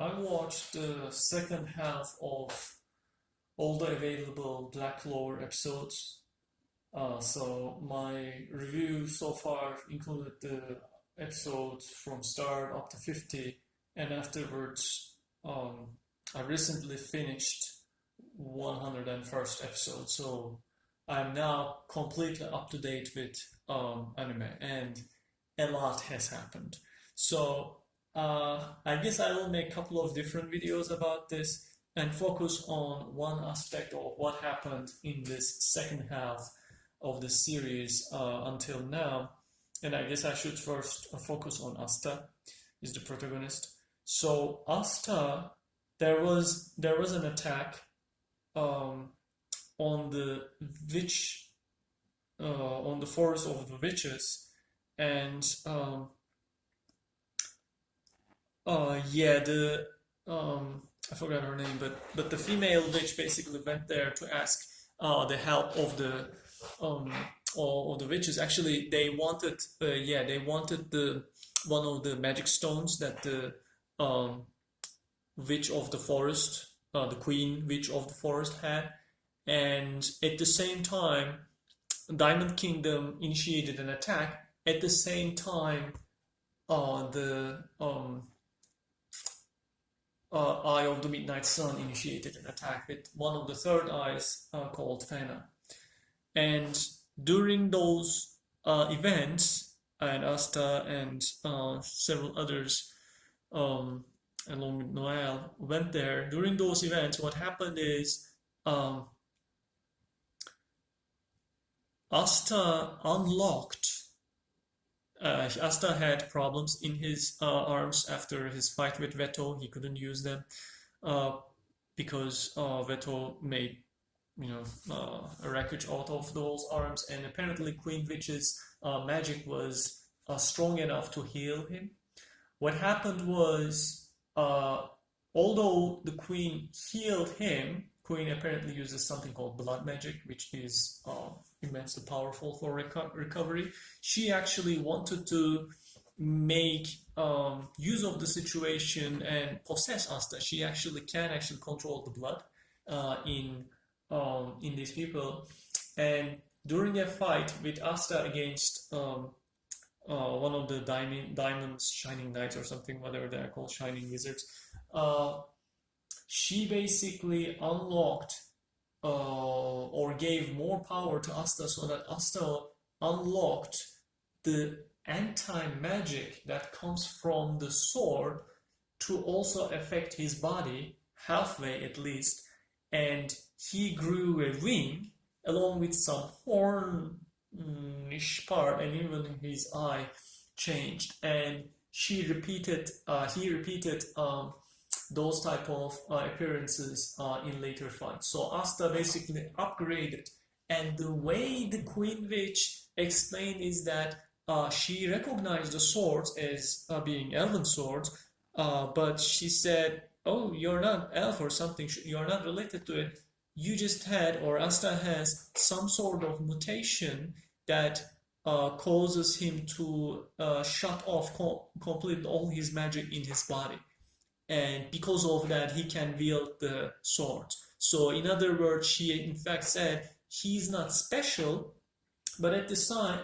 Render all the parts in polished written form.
I watched the second half of all the available Black Clover episodes. So my review so far included the episodes from start up to 50, and afterwards, I recently finished 101st episode. So I'm now completely up to date with anime, and a lot has happened. So I guess I will make a couple of different videos about this and focus on one aspect of what happened in this second half of the series until now. And I guess I should first focus on Asta, is the protagonist. So Asta, there was an attack um, on the witch on the forest of the witches, and yeah, the I forgot her name, but the female witch basically went there to ask the help of the um of the witches. Actually, they wanted the one of the magic stones that the um witch of the forest, the queen witch of the forest had, and at the same time, Diamond Kingdom initiated an attack. At the same time, the Eye of the Midnight Sun initiated an attack with one of the third eyes called Fana. And during those events, and Asta and several others, um, along with Noel, went there. During those events, what happened is um, Asta unlocked. Asta had problems in his arms after his fight with Veto. He couldn't use them uh, because Veto made, a wreckage out of those arms, and apparently Queen Witch's magic was strong enough to heal him. What happened was, although the Queen healed him, Queen apparently uses something called blood magic, which is immensely powerful for recovery. She actually wanted to make use of the situation and possess Asta. She actually can control the blood in these people. And during a fight with Asta against one of the diamonds, shining knights or something, whatever they're called, shining wizards, she basically unlocked or gave more power to Asta, so that Asta unlocked the anti-magic that comes from the sword to also affect his body, halfway at least, and he grew a wing along with some horn-ish part, and even his eye changed. And he repeated those type of appearances in later fights. So Asta basically upgraded, and the way the Queen Witch explained is that she recognized the swords as being elven swords, but she said, "Oh, you're not elf or something. You're not related to it. You just had, or Asta has, some sort of mutation that causes him to shut off completely all his magic in his body. And because of that, he can wield the sword." So in other words, she in fact said he's not special, but at the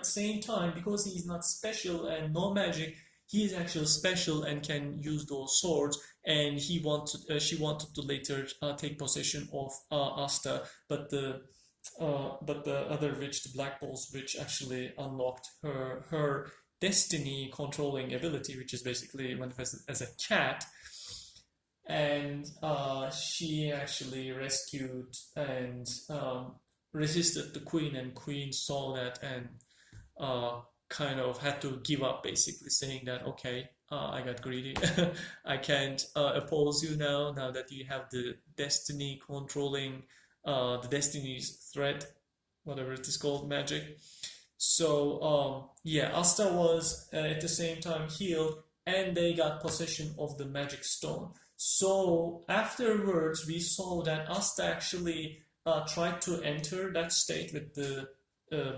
same time, because he's not special and no magic, he is actually special and can use those swords. And she wanted to later take possession of Asta, but the other witch, the Black Balls witch, actually unlocked her destiny controlling ability, which is basically manifested as a cat. And she actually rescued and resisted the queen, and queen saw that and kind of had to give up, basically saying that, okay, I got greedy. I can't oppose you now that you have the destiny controlling the destiny's threat, whatever it is called, magic. So yeah, Asta was at the same time healed, and they got possession of the magic stone. So afterwards, we saw that Asta actually tried to enter that state with the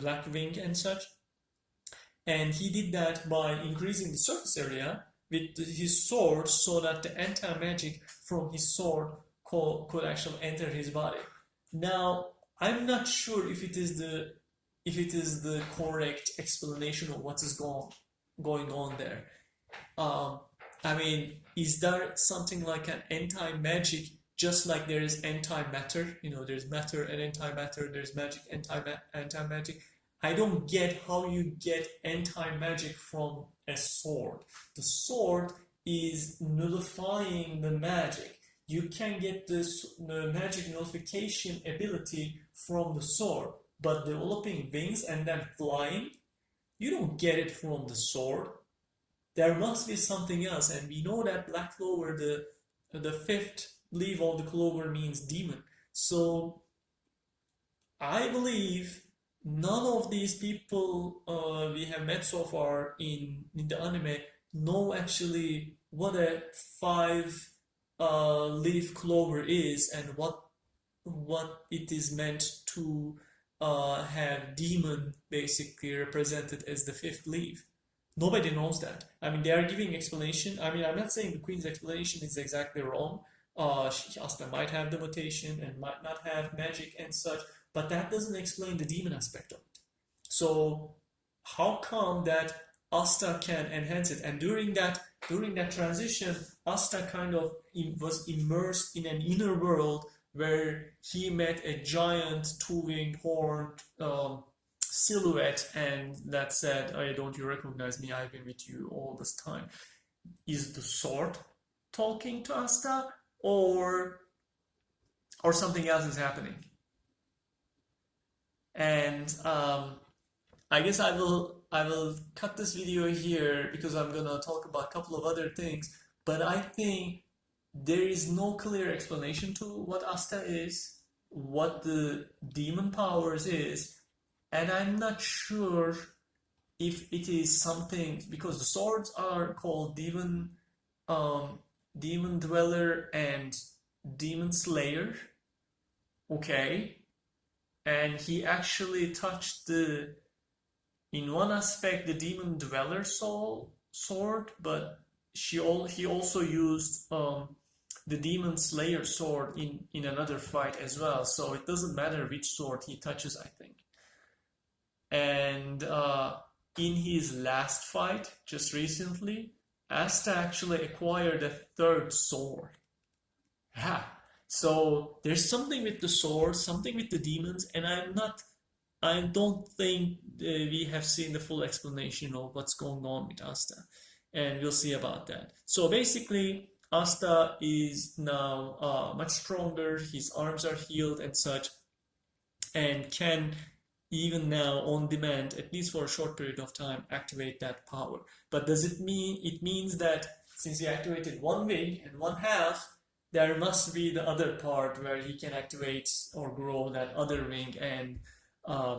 black wing and such, and he did that by increasing the surface area with his sword so that the anti-magic from his sword could actually enter his body. Now, I'm not sure if it is the correct explanation of what is going on there. I mean, is there something like an anti-magic, just like there is anti-matter? You know, there's matter and anti-matter, there's magic, anti-magic. I don't get how you get anti-magic from a sword. The sword is nullifying the magic. You can get the magic nullification ability from the sword, but developing wings and then flying, you don't get it from the sword. There must be something else, and we know that Black Clover, the fifth leaf of the clover, means demon. So I believe none of these people we have met so far in the anime know actually what a five leaf clover is and what it is meant to have demon basically represented as the fifth leaf. Nobody knows that. I mean, they are giving explanation. I mean, I'm not saying the queen's explanation is exactly wrong. Asta might have the mutation and might not have magic and such, but that doesn't explain the demon aspect of it. So how come that Asta can enhance it? And during that transition, Asta kind of was immersed in an inner world where he met a giant two-winged horned silhouette, and that said, "Oh, don't you recognize me? I've been with you all this time." Is the sword talking to Asta, or something else is happening? And I guess I will cut this video here because I'm gonna talk about a couple of other things. But I think there is no clear explanation to what Asta is, what the demon powers is, and I'm not sure if it is something, because the swords are called demon dweller and demon slayer. Okay. And he actually touched in one aspect, the demon dweller sword, but he also used the demon slayer sword in another fight as well. So it doesn't matter which sword he touches, I think. And in his last fight, just recently, Asta actually acquired a third sword. Yeah. So there's something with the sword, something with the demons, and I don't think we have seen the full explanation of what's going on with Asta, and we'll see about that. So basically, Asta is now much stronger, his arms are healed and such, and can even now on demand, at least for a short period of time, activate that power. But does it mean, it means that since he activated one wing and one half, there must be the other part where he can activate or grow that other wing and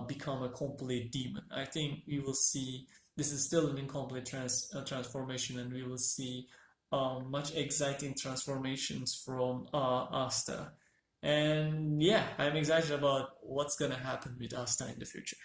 become a complete demon. I think we will see, this is still an incomplete transformation, and we will see much exciting transformations from Asta. And yeah, I'm excited about what's gonna happen with Asta in the future.